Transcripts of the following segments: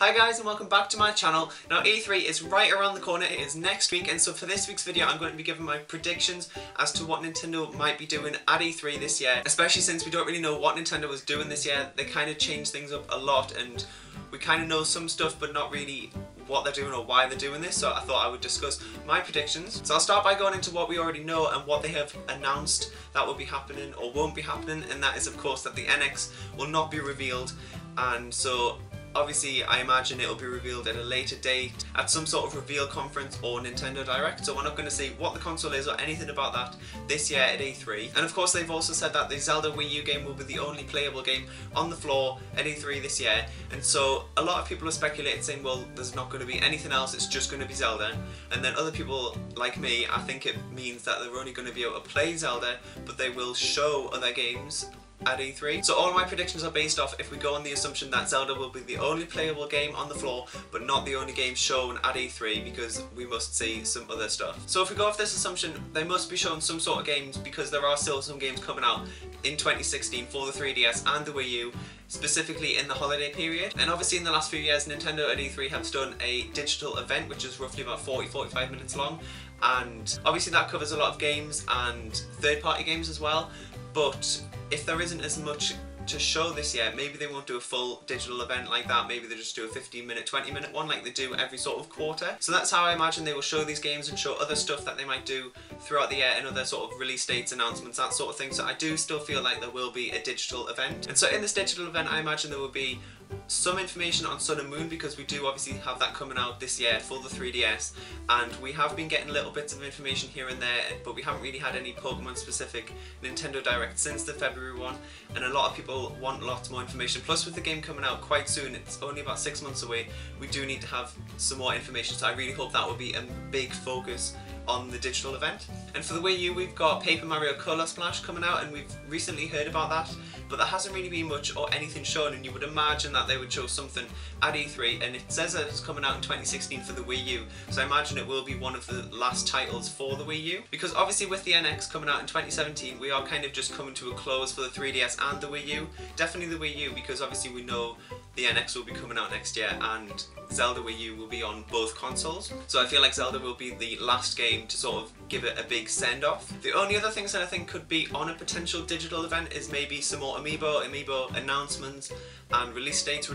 Hi guys and welcome back to my channel. Now E3 is right around the corner, it is next week, and so for this week's video I'm going to be giving my predictions as to what Nintendo might be doing at E3 this year, especially since we don't really know what Nintendo was doing this year. They kind of changed things up a lot and we kind of know some stuff but not really what they're doing or why they're doing this, so I thought I would discuss my predictions. So I'll start by going into what we already know and what they have announced that will be happening or won't be happening, and that is of course that the NX will not be revealed, and so obviously I imagine it'll be revealed at a later date at some sort of reveal conference or Nintendo Direct, so we're not going to see what the console is or anything about that this year at E3. And of course they've also said that the Zelda Wii U game will be the only playable game on the floor at E3 this year, and so a lot of people are speculating saying, well, there's not going to be anything else, it's just going to be Zelda. And then other people like me, I think it means that they're only going to be able to play Zelda, but they will show other games at E3. So all of my predictions are based off if we go on the assumption that Zelda will be the only playable game on the floor but not the only game shown at E3, because we must see some other stuff. So if we go off this assumption, they must be showing some sort of games, because there are still some games coming out in 2016 for the 3DS and the Wii U, specifically in the holiday period. And obviously in the last few years Nintendo at E3 have done a digital event which is roughly about 40-45 minutes long, and obviously that covers a lot of games and third-party games as well. But if there isn't as much to show this year, maybe they won't do a full digital event like that, maybe they just do a 15-minute, 20-minute one like they do every sort of quarter. So that's how I imagine they will show these games and show other stuff that they might do throughout the year and other sort of release dates, announcements, that sort of thing. So I do still feel like there will be a digital event. And so in this digital event I imagine there will be some information on Sun and Moon, because we do obviously have that coming out this year for the 3DS, and we have been getting little bits of information here and there, but we haven't really had any Pokemon specific Nintendo Direct since the February one, and a lot of people want lots more information. Plus with the game coming out quite soon, it's only about 6 months away, we do need to have some more information, so I really hope that will be a big focus on the digital event. And for the Wii U we've got Paper Mario Color Splash coming out, and we've recently heard about that, but there hasn't really been much or anything shown, and you would imagine that they would show something at E3, and it says that it's coming out in 2016 for the Wii U, so I imagine it will be one of the last titles for the Wii U, because obviously with the NX coming out in 2017 we are kind of just coming to a close for the 3DS and the Wii U. Definitely the Wii U, because obviously we know the NX will be coming out next year and Zelda Wii U will be on both consoles, so I feel like Zelda will be the last game to sort of give it a big send-off. The only other things that I think could be on a potential digital event is maybe some more amiibo announcements and release dates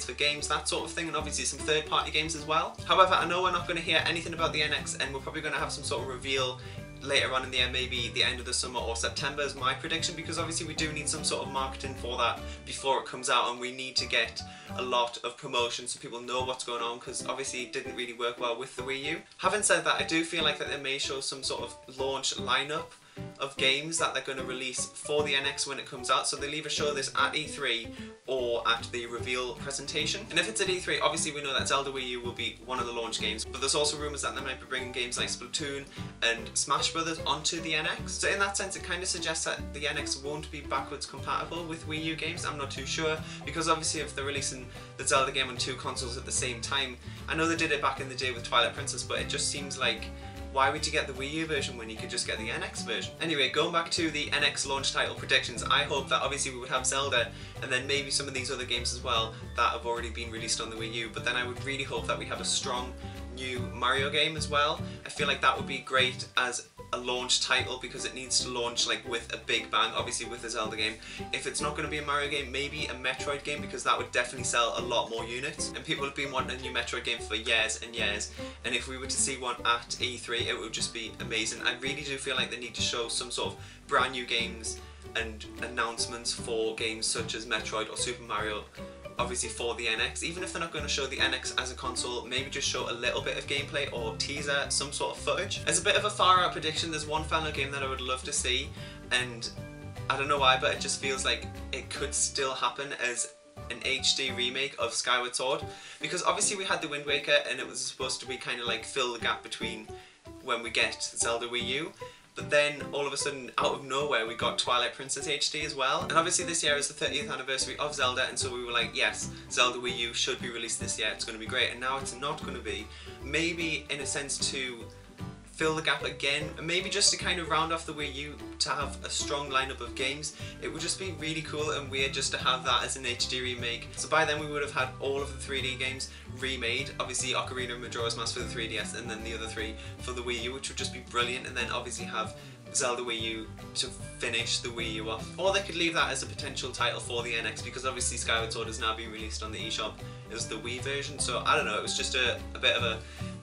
for games, that sort of thing, and obviously some third-party games as well. However, I know we're not going to hear anything about the NX, and we're probably going to have some sort of reveal later on in the year, maybe the end of the summer or September is my prediction, because obviously we do need some sort of marketing for that before it comes out, and we need to get a lot of promotion so people know what's going on, because obviously it didn't really work well with the Wii U. Having said that, I do feel like that they may show some sort of launch lineup of games that they're going to release for the NX when it comes out, so they'll either show this at E3 or at the reveal presentation. And if it's at E3, obviously we know that Zelda Wii U will be one of the launch games, but there's also rumours that they might be bringing games like Splatoon and Smash Brothers onto the NX. So in that sense it kind of suggests that the NX won't be backwards compatible with Wii U games. I'm not too sure, because obviously if they're releasing the Zelda game on two consoles at the same time, I know they did it back in the day with Twilight Princess, but it just seems like, why would you get the Wii U version when you could just get the NX version? Anyway, going back to the NX launch title predictions, I hope that obviously we would have Zelda and then maybe some of these other games as well that have already been released on the Wii U, but then I would really hope that we have a strong new Mario game as well. I feel like that would be great as a launch title, because it needs to launch like with a big bang, obviously with the Zelda game. If it's not going to be a Mario game, maybe a Metroid game, because that would definitely sell a lot more units, and people have been wanting a new Metroid game for years and years, and if we were to see one at E3 it would just be amazing. I really do feel like they need to show some sort of brand new games and announcements for games such as Metroid or Super Mario, obviously for the NX. Even if they're not going to show the NX as a console, maybe just show a little bit of gameplay or teaser, some sort of footage. As a bit of a far out prediction, there's one final game that I would love to see, and I don't know why, but it just feels like it could still happen as an HD remake of Skyward Sword, because obviously we had the Wind Waker and it was supposed to be kind of like fill the gap between when we get Zelda Wii U. But then all of a sudden, out of nowhere, we got Twilight Princess HD as well. And obviously this year is the 30th anniversary of Zelda, and so we were like, yes, Zelda Wii U should be released this year, it's going to be great. And now it's not going to be. Maybe in a sense to fill the gap again, and maybe just to kind of round off the Wii U to have a strong lineup of games. It would just be really cool and weird just to have that as an HD remake. So by then we would have had all of the 3D games remade, obviously Ocarina of Majora's Mask for the 3DS and then the other 3 for the Wii U, which would just be brilliant, and then obviously have Zelda Wii U to finish the Wii U off. Or they could leave that as a potential title for the NX, because obviously Skyward Sword has now been released on the eShop as the Wii version, so I don't know, it was just a bit of a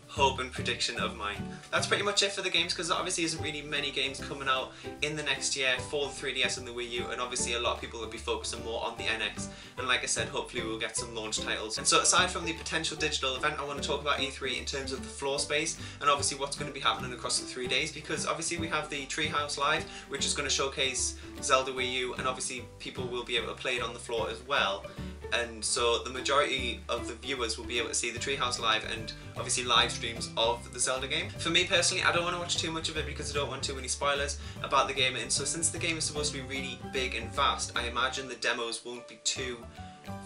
hope and prediction of mine. That's pretty much it for the games, because there obviously isn't really many games coming out in the next year for the 3DS and the Wii U, and obviously a lot of people will be focusing more on the NX, and like I said, hopefully we'll get some launch titles. And so aside from the potential digital event, I want to talk about E3 in terms of the floor space and obviously what's going to be happening across the 3 days, because obviously we have the Treehouse Live, which is going to showcase Zelda Wii U, and obviously people will be able to play it on the floor as well. And so the majority of the viewers will be able to see the Treehouse Live and obviously live streams of the Zelda game. For me personally, I don't want to watch too much of it because I don't want too many spoilers about the game, and so since the game is supposed to be really big and vast, I imagine the demos won't be too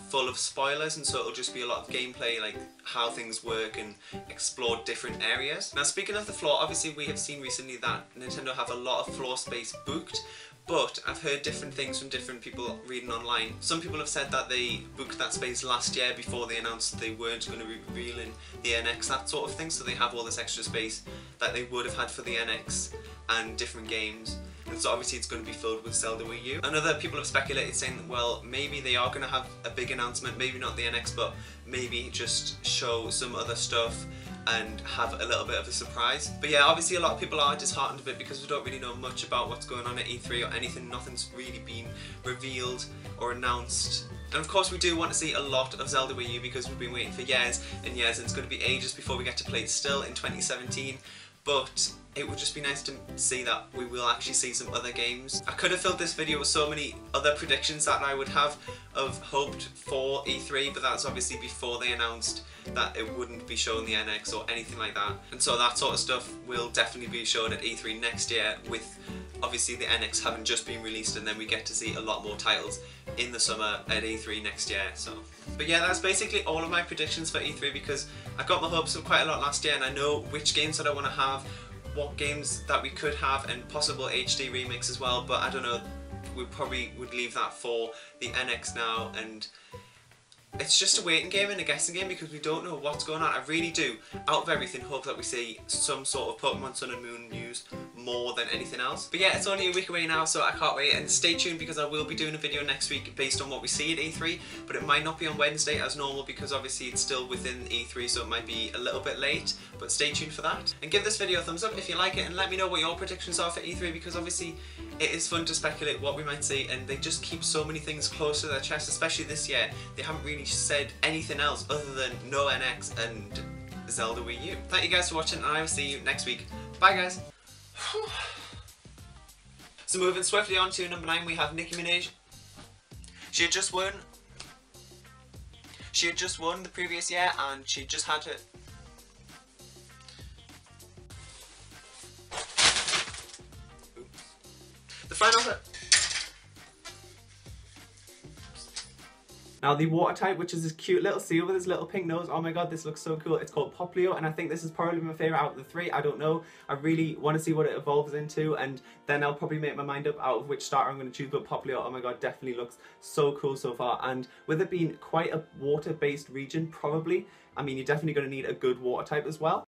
full of spoilers, and so it'll just be a lot of gameplay, like how things work and explore different areas. Now speaking of the floor, obviously we have seen recently that Nintendo have a lot of floor space booked, but I've heard different things from different people reading online. Some people have said that they booked that space last year before they announced they weren't going to be revealing the NX, that sort of thing, so they have all this extra space that they would have had for the NX and different games. And so obviously it's going to be filled with Zelda Wii U. And other people have speculated saying that, well, maybe they are going to have a big announcement, maybe not the NX, but maybe just show some other stuff and have a little bit of a surprise. But yeah, obviously a lot of people are disheartened a bit because we don't really know much about what's going on at E3 or anything. Nothing's really been revealed or announced. And of course we do want to see a lot of Zelda Wii U because we've been waiting for years and years, and it's going to be ages before we get to play it still in 2017. But it would just be nice to see that we will actually see some other games. I could have filled this video with so many other predictions that I would have hoped for E3, but that's obviously before they announced that it wouldn't be showing the NX or anything like that. And so that sort of stuff will definitely be shown at E3 next year, with obviously the NX having just been released, and then we get to see a lot more titles in the summer at E3 next year. So, but yeah, that's basically all of my predictions for E3, because I got my hopes up quite a lot last year and I know which games that I want to have, what games that we could have, and possible HD remakes as well, but I don't know, we probably would leave that for the NX now, and it's just a waiting game and a guessing game because we don't know what's going on. I really do, out of everything, hope that we see some sort of Pokemon Sun and Moon news more than anything else. But yeah, it's only a week away now, so I can't wait, and stay tuned because I will be doing a video next week based on what we see at E3, but it might not be on Wednesday as normal because obviously it's still within E3, so it might be a little bit late, but stay tuned for that. And give this video a thumbs up if you like it, and let me know what your predictions are for E3, because obviously it is fun to speculate what we might see, and they just keep so many things close to their chest, especially this year. They haven't really said anything else other than no NX and Zelda Wii U. Thank you guys for watching, and I will see you next week. Bye guys! So moving swiftly on to number 9, we have Nicki Minaj. She had just won the previous year, and she just had to... The final... Now the water type, which is this cute little seal with his little pink nose, oh my god, this looks so cool. It's called Poplio, and I think this is probably my favourite out of the 3. I don't know. I really want to see what it evolves into, and then I'll probably make my mind up out of which starter I'm going to choose, but Poplio, oh my god, definitely looks so cool so far. And with it being quite a water-based region, probably, I mean, you're definitely going to need a good water type as well.